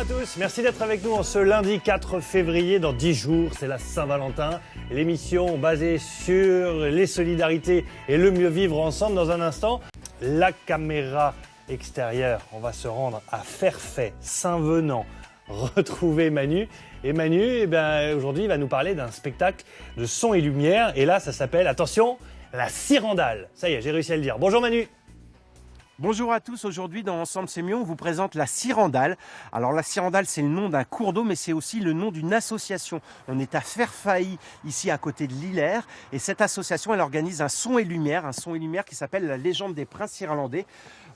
à tous, merci d'être avec nous en ce lundi 4 février. Dans 10 jours, c'est la Saint-Valentin. L'émission basée sur les solidarités et le mieux vivre ensemble. Dans un instant, la caméra extérieure. On va se rendre à Fairfay, Saint-Venant, retrouver Manu. Et Manu, aujourd'hui, il va nous parler d'un spectacle de son et lumière. Et là, ça s'appelle, attention, la Cyrandale. Ça y est, j'ai réussi à le dire. Bonjour Manu. Bonjour à tous, aujourd'hui dans Ensemble c'est mieux, on vous présente la Cyrandale. Alors la Cyrandale c'est le nom d'un cours d'eau mais c'est aussi le nom d'une association. On est à Fairfay, ici à côté de Lillers, et cette association elle organise un son et lumière qui s'appelle la légende des princes irlandais.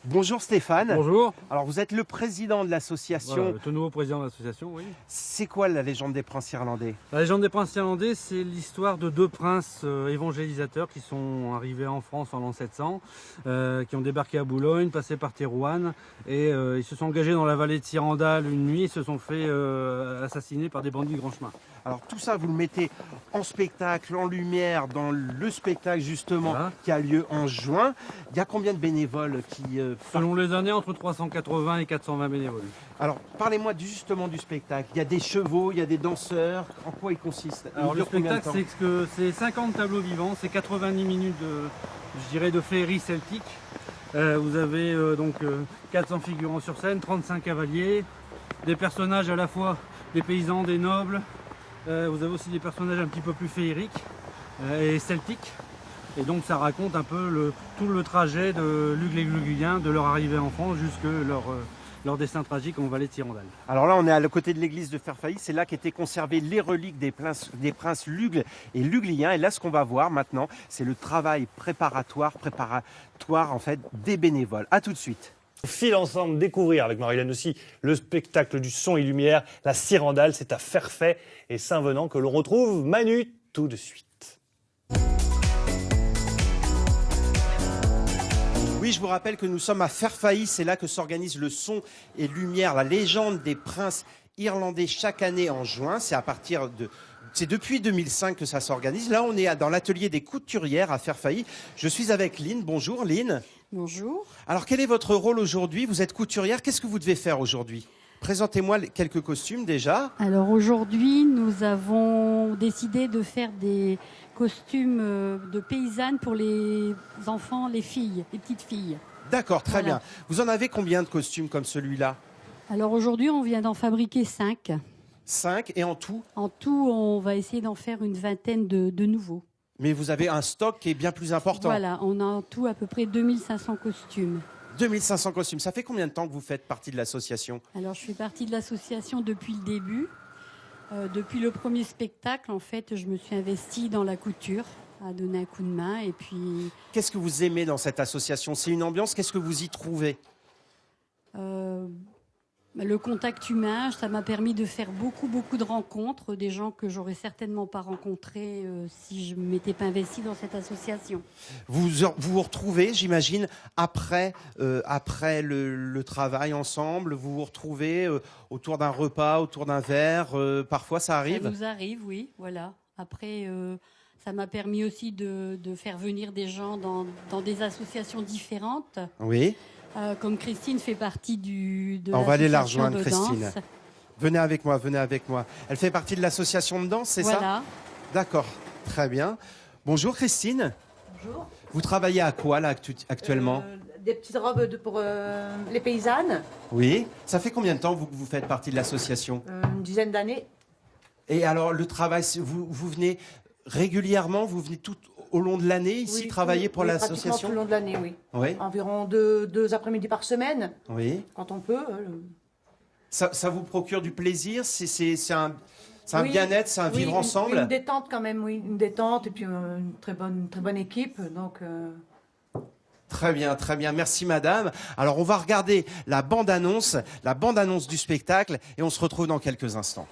Bonjour Stéphane. Bonjour. Alors vous êtes le président de l'association. Voilà, le tout nouveau président de l'association, oui. C'est quoi la légende des princes irlandais? La légende des princes irlandais, c'est l'histoire de deux princes évangélisateurs qui sont arrivés en France en l'an 700, qui ont débarqué à Boulogne, passé par Thérouanne, et ils se sont engagés dans la vallée de Cyrandale une nuit et se sont fait assassiner par des bandits de grand chemin. Alors tout ça, vous le mettez en spectacle, en lumière, dans le spectacle justement Voilà. qui a lieu en juin. Il y a combien de bénévoles qui... Selon les années, entre 380 et 420 bénévoles. Alors parlez-moi justement du spectacle. Il y a des chevaux, il y a des danseurs. En quoi il consiste? Alors Il le dure combien de spectacle, c'est 50 tableaux vivants, c'est 90 minutes de féerie celtique. Vous avez 400 figurants sur scène, 35 cavaliers, des personnages à la fois des paysans, des nobles. Vous avez aussi des personnages un petit peu plus féeriques et celtiques. Et donc ça raconte un peu tout le trajet de Luc les Gluguyens, de leur arrivée en France jusque leur destin tragique en vallée de Cyrandale. Alors là, on est à côté de l'église de Fairfay. C'est là qu'étaient conservées les reliques des princes Lugle et Luglien. Et là, ce qu'on va voir maintenant, c'est le travail préparatoire en fait des bénévoles. À tout de suite. On file ensemble découvrir avec Marie-Hélène aussi le spectacle du son et lumière, la Cyrandale. C'est à Fairfay et Saint-Venant que l'on retrouve Manu tout de suite. Oui, je vous rappelle que nous sommes à Fairfay, c'est là que s'organise le son et lumière, la légende des princes irlandais chaque année en juin. C'est depuis 2005 que ça s'organise. Là, on est dans l'atelier des couturières à Fairfay. Je suis avec Lynn. Bonjour Lynn. Bonjour. Alors, quel est votre rôle aujourd'hui? Vous êtes couturière. Qu'est-ce que vous devez faire aujourd'hui? Présentez-moi quelques costumes déjà. Alors aujourd'hui, nous avons décidé de faire des costumes de paysannes pour les enfants, les filles, les petites filles. D'accord, très Voilà. bien. Vous en avez combien de costumes comme celui-là? Alors aujourd'hui, on vient d'en fabriquer 5. 5 et en tout? En tout, on va essayer d'en faire une vingtaine de nouveaux. Mais vous avez un stock qui est bien plus important. Voilà, on a en tout à peu près 2500 costumes. 2500 costumes. Ça fait combien de temps que vous faites partie de l'association? Alors je fais partie de l'association depuis le début. Depuis le premier spectacle, en fait, je me suis investie dans la couture, à donner un coup de main. Et puis, Qu'est-ce que vous aimez dans cette association? C'est une ambiance, qu'est-ce que vous y trouvez? le contact humain, ça m'a permis de faire beaucoup de rencontres, des gens que j'aurais certainement pas rencontrés si je ne m'étais pas investie dans cette association. Vous retrouvez, j'imagine, après le travail ensemble, vous vous retrouvez autour d'un repas, autour d'un verre, parfois ça arrive? Ça nous arrive, oui, voilà. Après, ça m'a permis aussi de faire venir des gens dans des associations différentes. Oui. Comme Christine fait partie de On va aller la l'association rejoindre, de Christine. danse. Venez avec moi. Elle fait partie de l'association de danse, c'est ça? Voilà. D'accord, très bien. Bonjour Christine. Bonjour. Vous travaillez à quoi là actuellement? Des petites robes pour les paysannes, Oui. Ça fait combien de temps que vous faites partie de l'association? une dizaine d'années. Et alors le travail, vous venez régulièrement, vous venez tout au long de l'année ici travailler pour pratiquement l'association? tout le long de l'année, oui. Oui. Environ deux après-midi par semaine, Oui. quand on peut. Ça vous procure du plaisir? C'est un Oui, bien-être, c'est un vivre ensemble? Une détente quand même, oui. Une détente et puis une très bonne équipe. Donc, Très bien, très bien. Merci madame. Alors on va regarder la bande-annonce du spectacle et on se retrouve dans quelques instants.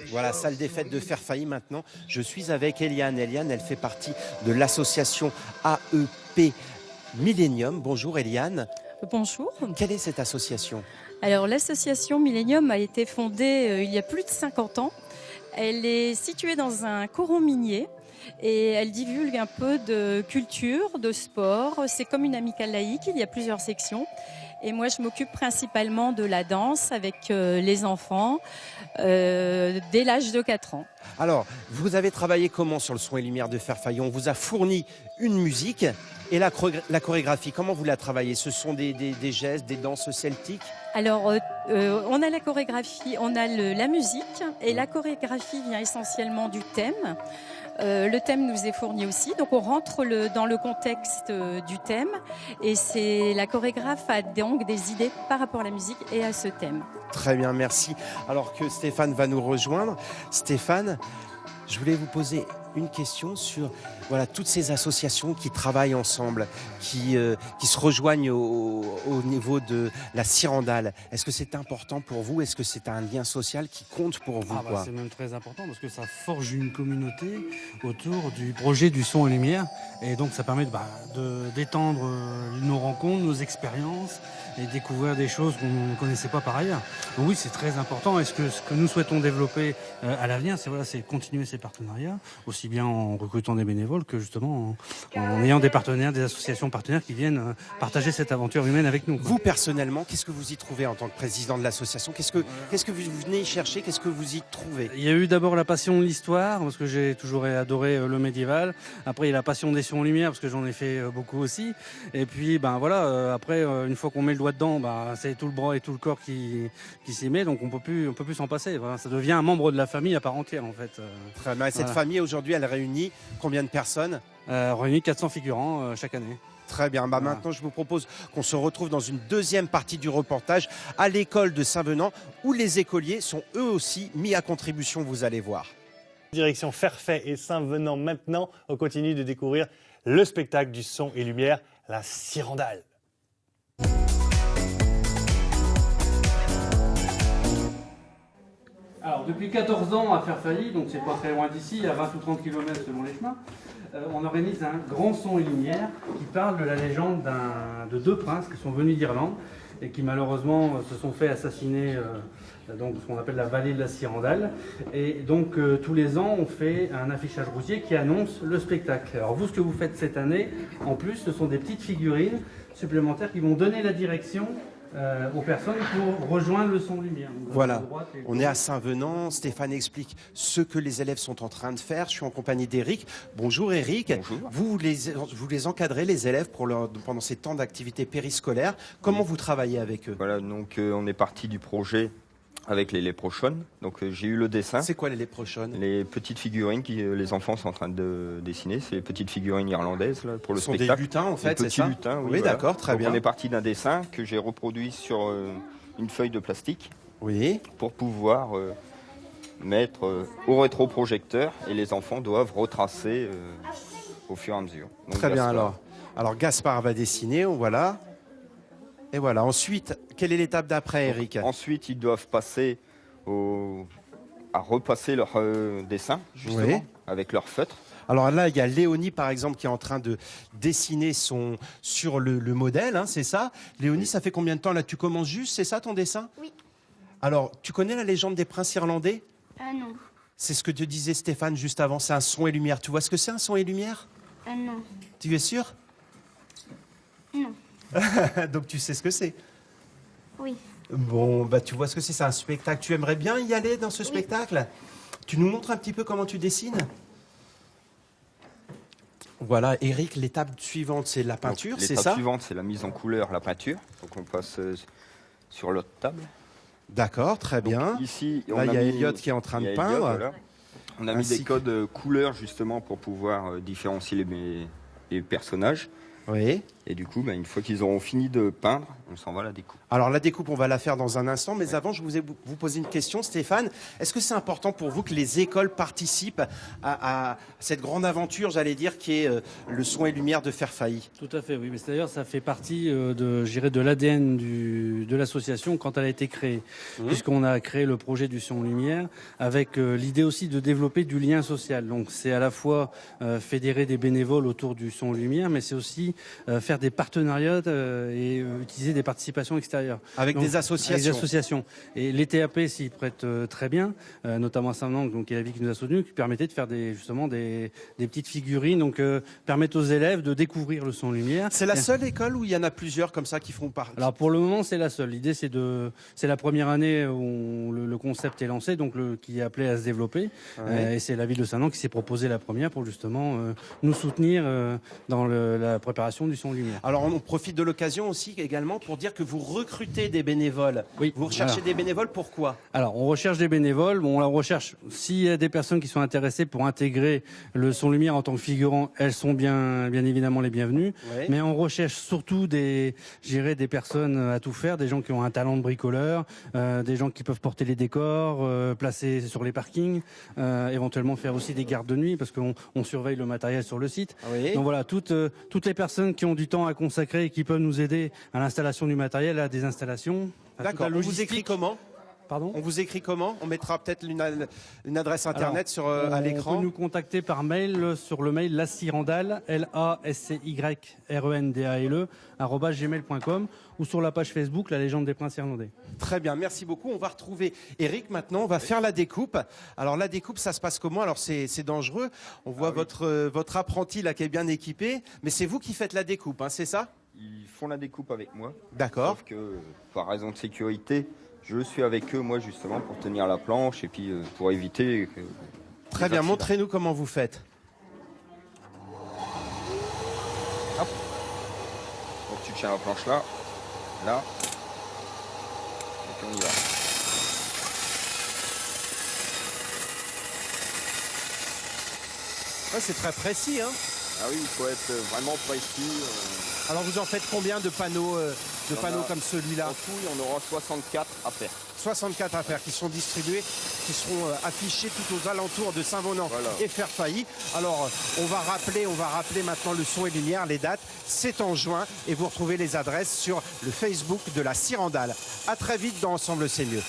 Voilà, salle des fêtes de Fairfailly maintenant. Je suis avec Eliane. Eliane, elle fait partie de l'association AEP Millennium. Bonjour Eliane. Bonjour. Quelle est cette association? Alors l'association Millennium a été fondée il y a plus de 50 ans. Elle est située dans un coron minier et elle divulgue un peu de culture, de sport. C'est comme une amicale laïque, il y a plusieurs sections. Et moi, je m'occupe principalement de la danse avec les enfants dès l'âge de 4 ans. Alors, vous avez travaillé comment sur le son et lumière de Fairfailly? On vous a fourni une musique et la chorégraphie. Comment vous la travaillez? Ce sont des gestes, des danses celtiques? Alors, on a la chorégraphie, on a la musique et la chorégraphie vient essentiellement du thème. Le thème nous est fourni aussi, donc on rentre dans le contexte du thème et c'est la chorégraphe a donc des idées par rapport à la musique et à ce thème. Très bien, merci. Alors que Stéphane va nous rejoindre. Stéphane, je voulais vous poser une question sur toutes ces associations qui travaillent ensemble, qui se rejoignent au niveau de la Cyrandale. Est-ce que c'est important pour vous? Est-ce que c'est un lien social qui compte pour vous? C'est même très important parce que ça forge une communauté autour du projet du son et lumière. Et donc ça permet d'étendre nos rencontres, nos expériences et découvrir des choses qu'on ne connaissait pas par ailleurs. Donc oui, c'est très important. Et ce que nous souhaitons développer à l'avenir, c'est continuer ces partenariats, aussi bien en recrutant des bénévoles que justement en ayant des partenaires, des associations partenaires qui viennent partager cette aventure humaine avec nous. Vous, personnellement, qu'est-ce que vous y trouvez en tant que président de l'association? Qu'est-ce que vous venez y chercher? Qu'est-ce que vous y trouvez? Il y a eu d'abord la passion de l'histoire, parce que j'ai toujours adoré le médiéval. Après, il y a la passion des sons en lumière, parce que j'en ai fait beaucoup aussi. Et puis, après, une fois qu'on met le doigt dedans, c'est tout le bras et tout le corps qui s'y met, donc on peut plus s'en passer. Voilà, ça devient un membre de la famille à part entière, en fait. Très bien. Et cette famille, aujourd'hui, elle réunit combien de personnes? Réunit 400 figurants chaque année. Très bien. Maintenant, je vous propose qu'on se retrouve dans une deuxième partie du reportage à l'école de Saint-Venant, où les écoliers sont eux aussi mis à contribution, vous allez voir. Direction Fairfailly et Saint-Venant maintenant. On continue de découvrir le spectacle du son et lumière, la Cyrandale. Alors, depuis 14 ans à Fairfailly, donc c'est pas très loin d'ici, à 20 ou 30 km selon les chemins, on organise un grand son et lumière qui parle de la légende de deux princes qui sont venus d'Irlande et qui malheureusement se sont fait assassiner donc ce qu'on appelle la vallée de la Cyrandale. Et donc tous les ans on fait un affichage routier qui annonce le spectacle. Alors vous, ce que vous faites cette année, en plus, ce sont des petites figurines supplémentaires qui vont donner la direction aux personnes pour rejoindre le son lumière. Donc, voilà, on est à Saint-Venant. Stéphane explique ce que les élèves sont en train de faire. Je suis en compagnie d'Éric. Bonjour Éric. Bonjour. Vous les encadrez, les élèves, pendant ces temps d'activité périscolaire. Comment vous travaillez avec eux? Voilà, donc on est parti du projet avec les Léprochaunes. Donc j'ai eu le dessin. C'est quoi les Léprochaunes? Les petites figurines que les enfants sont en train de dessiner. C'est les petites figurines irlandaises là, pour le spectacle. Ce sont des lutins en fait, c'est ça? Des petits lutins, oui. Oui, voilà. d'accord, très donc, bien. On est parti d'un dessin que j'ai reproduit sur une feuille de plastique. Oui. Pour pouvoir mettre au rétroprojecteur et les enfants doivent retracer au fur et à mesure. Donc, très bien Gaspard. Alors Gaspard va dessiner, voilà. Et voilà. Ensuite, quelle est l'étape d'après, Éric? Ensuite, ils doivent passer à repasser leur dessin, justement, oui, avec leur feutre. Alors là, il y a Léonie, par exemple, qui est en train de dessiner sur le modèle, hein, c'est ça? Léonie, ça fait combien de temps là? Tu commences juste, c'est ça ton dessin? Oui. Alors, tu connais la légende des princes irlandais? Non. C'est ce que te disait Stéphane juste avant, c'est un son et lumière. Tu vois ce que c'est un son et lumière? Non. Tu es sûr? Non. Donc tu sais ce que c'est? Oui. Bon, tu vois ce que c'est un spectacle. Tu aimerais bien y aller dans ce spectacle? Tu nous montres un petit peu comment tu dessines? Voilà, Éric, l'étape suivante, c'est la peinture, c'est ça? L'étape suivante, c'est la mise en couleur, la peinture. Donc on passe sur l'autre table. D'accord, très bien. Donc, ici, là, il y a Elliot qui est en train de peindre. Voilà. On a mis des codes couleurs justement pour pouvoir différencier les personnages. Oui. Et du coup, une fois qu'ils auront fini de peindre, on s'en va à la découpe. Alors la découpe, on va la faire dans un instant, mais avant, je vous poser une question, Stéphane. Est-ce que c'est important pour vous que les écoles participent à cette grande aventure, j'allais dire, qui est le son et lumière de Fairfailly? Tout à fait, oui. Mais d'ailleurs, ça fait partie de l'ADN de l'association quand elle a été créée, puisqu'on a créé le projet du son lumière avec l'idée aussi de développer du lien social. Donc c'est à la fois fédérer des bénévoles autour du son lumière, mais c'est aussi faire des partenariats et utiliser des participations extérieures. Avec des associations. Avec des associations. Et les TAP s'y prêtent très bien, notamment à Saint-Nantes, donc qui est la ville qui nous a soutenus, qui permettait de faire des petites figurines, donc permettre aux élèves de découvrir le son lumière. C'est la seule école où il y en a plusieurs comme ça qui font partie? Alors pour le moment, c'est la seule. L'idée, c'est la première année où le concept est lancé, donc qui est appelé à se développer. Ouais. Et c'est la ville de Saint-Nantes qui s'est proposé la première pour justement nous soutenir dans la préparation du son lumière. Alors on profite de l'occasion aussi également pour dire que vous recrutez des bénévoles. Oui. Vous recherchez des bénévoles, pourquoi? Alors, on recherche des bénévoles. Bon, on recherche, s'il y a des personnes qui sont intéressées pour intégrer le son lumière en tant que figurant, elles sont bien évidemment les bienvenues. Ouais. Mais on recherche surtout des personnes à tout faire, des gens qui ont un talent de bricoleur, des gens qui peuvent porter les décors, placer sur les parkings, éventuellement faire aussi des gardes de nuit parce qu'on surveille le matériel sur le site. Oui. Donc voilà, toutes les personnes qui ont du temps à consacrer et qui peuvent nous aider à l'installation du matériel, à des installations. à toute D'accord. la On vous logistique. écrit comment? Pardon? On vous écrit comment? On mettra peut-être une adresse internet à On l'écran. peut nous contacter par mail sur le mail lascyrandale, LASCYRENDALE, @gmail.com ou sur la page Facebook La Légende des Princes Irlandais. Très bien, merci beaucoup. On va retrouver Eric maintenant. On va faire la découpe. Alors la découpe, ça se passe comment? Alors c'est dangereux. On voit votre apprenti là qui est bien équipé, mais c'est vous qui faites la découpe, hein, c'est ça? Ils font la découpe avec moi. D'accord. Sauf que, par raison de sécurité, je suis avec eux, moi, justement, pour tenir la planche et puis pour éviter que... Très bien, montrez-nous comment vous faites. Hop. Donc tu tiens la planche là, là, et puis on y va. Ouais, c'est très précis, hein? Ah oui, il faut être vraiment précis. Alors vous en faites combien de panneaux, comme celui-là? En tout, il y en aura 64 à faire. 64 à faire qui sont distribués, qui seront affichés tout aux alentours de Saint-Venant et Fairfailly. Alors on va rappeler maintenant le son et lumière, les dates. C'est en juin et vous retrouvez les adresses sur le Facebook de la Cyrandale. À très vite dans Ensemble c'est mieux.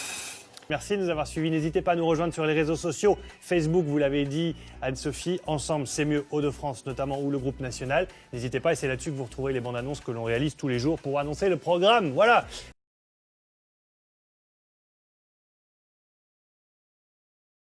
Merci de nous avoir suivis. N'hésitez pas à nous rejoindre sur les réseaux sociaux. Facebook, vous l'avez dit, Anne-Sophie. Ensemble, c'est mieux, Hauts-de-France notamment, ou le groupe national. N'hésitez pas et c'est là-dessus que vous retrouverez les bandes annonces que l'on réalise tous les jours pour annoncer le programme. Voilà.